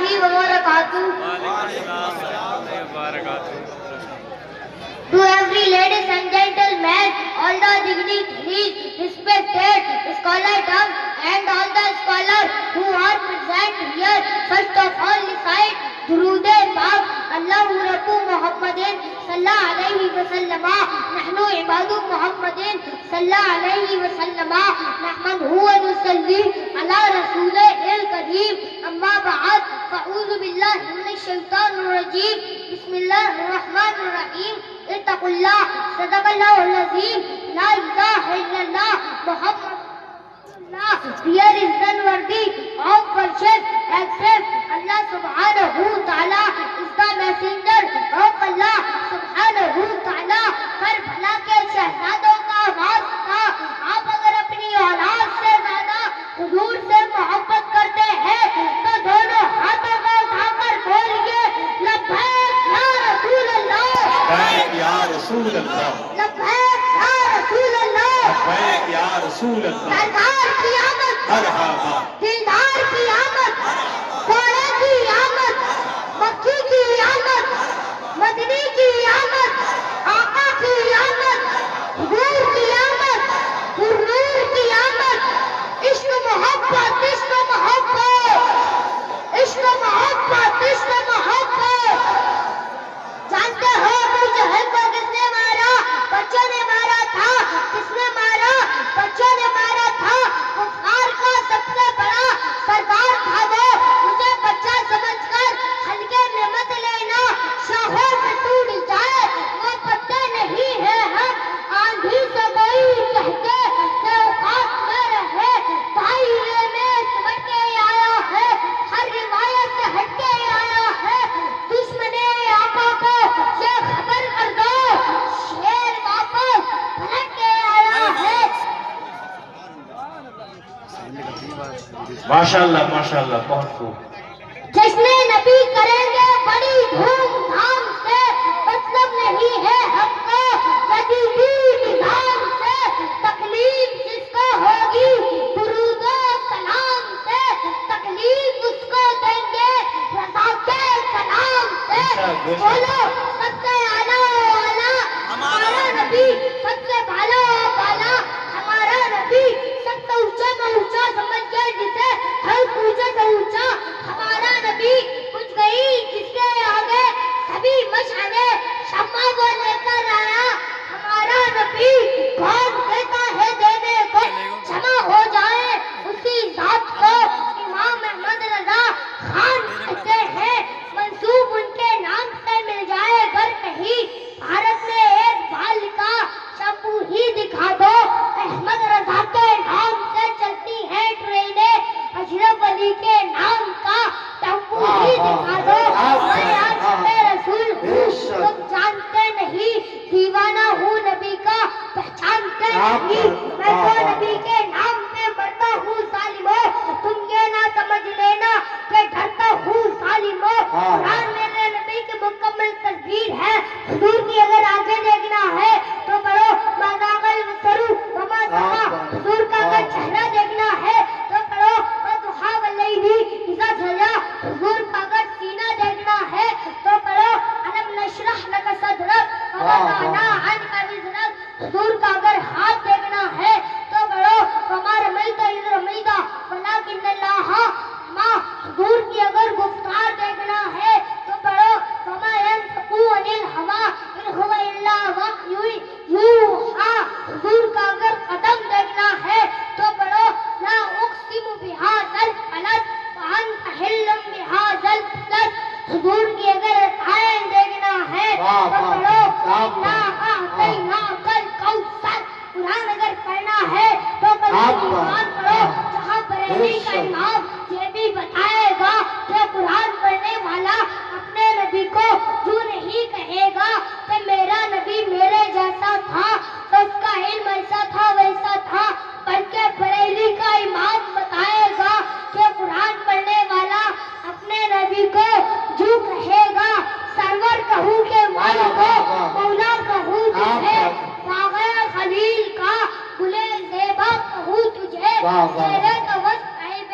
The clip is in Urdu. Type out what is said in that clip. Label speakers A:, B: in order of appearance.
A: علیہ وبرکاتہ. To every ladies and gentlemen, all the dignitaries, respected scholar and all the scholars who are present here, first of all recite درود پاک اللہ رب محمد صلی اللہ علیہ وسلم نحن عباد محمد صلی اللہ علیہ وسلم نحمده ونصلي على رسوله الكريم اما بعد فاعوذ بالله من الشیطان الرجیم بسم اللہ الرحمن الرحیم اتقوا اللہ صدق اللہ العظیم لا الہ الا اللہ محمد Fear is unworthy of worship except Allah subhanahu wa ta'ala is the messenger of Allah subhanahu wa ta'ala. Karbala کے شہزادوں کا آواز تھا. آپ اگر اپنی اولاد سے زیادہ حضور سے محبت کرتے ہیں تو دونوں ہاتھوں کو اٹھا کر بولیے لبیک یا رسول اللہ،
B: لبیک یا رسول اللہ،
A: لبیک یا رسول اللہ،
B: لبیک یا رسول اللہ.
A: سرکار کی آمد،
B: مرحبا
A: دلدار کی آمد، سونے کی آمد، مکی کی آمد، مدنی کی آمد، آقا کی آمد، حضور کی آمد، حضور کی آمد. عشق محبت، عشق محبت، عشق محبت، عشق محبت. جانتے ہو ابو جہل کو کس نے مارا؟ بچوں نے مارا تھا. کس نے مارا؟ بچوں نے مارا تھا. کفار کا سب سے بڑا سردار تھا وہ. مجھے بچہ سمجھ کر ہلکے میں مت لینا. شاخوں سے ٹوٹ جائے وہ پتے نہیں ہے ہم. آندھی سے کوئی کہتے کہ اوقات میں رہے دائرے میں سمٹ کے آیا ہے. ہر روایت سے ہٹ کے آیا ہے. دشمن آقا کو یہ خبر کر دو شیر واپس پلٹ کے آیا ہے.
B: ماشاءاللہ ماشاءاللہ بہت خوب.
A: جشن نبی کریں گے بڑی دھوم دھام سے. مطلب نہیں ہے ہم کو جدیدی نظام سے. تکلیف جس کو ہوگی درود و سلام سے. تکلیف اس کو دیں گے رضا کے کلام سے. بولو سب سے اعلیٰ اعلیٰ ہمارا نبی، سب سے بالا بالا ہمارا نبی. سب سے اونچا میں اونچا سمجھ گئے جسے ہر اونچا سے اونچا ہمارا نبی. کچھ گئی جس کے آگے سبھی مشعلے شمع وہ لے کر آیا ہمارا نبی. کون دیتا ہے دینے کو جمع ہو جائے اسی ذات کو. امام احمد رضا خان کہتے ہیں منسوب ان کے نام سے مل جائے گر کہیں بھارت میں ایک بال کا شمپو ہی دکھا دو. احمد رضا کے نام سے چلتی ہیں ٹرینیں. اشرف علی کے نام کا ٹیمپو ہی دکھا دو. میں عاشق رسول ہوں تم جانتے نہیں. دیوانہ ہوں نبی کا پہچانتے نہیں. میں تو نبی کے نام پہ مرتا ہوں ظالموں. تم یہ نہ سمجھ لینا کہ ڈرتا ہوں ظالموں. قرآن میرے نبی کی مکمل تصویر ہے. حضور کی اگر آگے دیکھنا ہے تو پڑھو مذاق البصر وما طغى. حضور کا اگر چہرہ دیکھنا ہے تو پڑھو والضحى والليل اذا سجى. حضور کا اگر سینہ دیکھنا ہے تو پڑھو الم نشرح لك صدرك ووضعنا عنك وزرك. حضور کا اگر ہاتھ دیکھنا ہے تو پڑھو وما رميت اذ رميت ولكن الله رمى. حضور کی اگر گفتار دیکھنا ہے تو پڑھو وما ينطق عن الهوى ان هو الا وحي يوحى. حضور کا اگر قدم دیکھنا ہے تو پڑھو لا اقسم بهذا البلد وانت حل بهذا البلد. حضور کی اگر عین دیکھنا ہے تو پڑھو انا اعطیناک الکوثر. قرآن اگر پڑھنا ہے تو قرآن پڑھو. جہاں بریلی کا امام یہ بھی بتائے گا کہ قرآن پڑھنے والا اپنے نبی کو جو نہیں کہے گا کہ میرا نبی میرے جیسا تھا تو اس کا علم ایسا تھا ویسا تھا، بلکہ بریلی کا امام بتائے گا کہ قرآن پڑھنے والا اپنے نبی کو جو کہے گا سرور کہوں کہ مولا کو مولا کہوں تجھے. باغ خلیل کا گلے زیبا کہوں تجھے. تیرے تو وسط عیب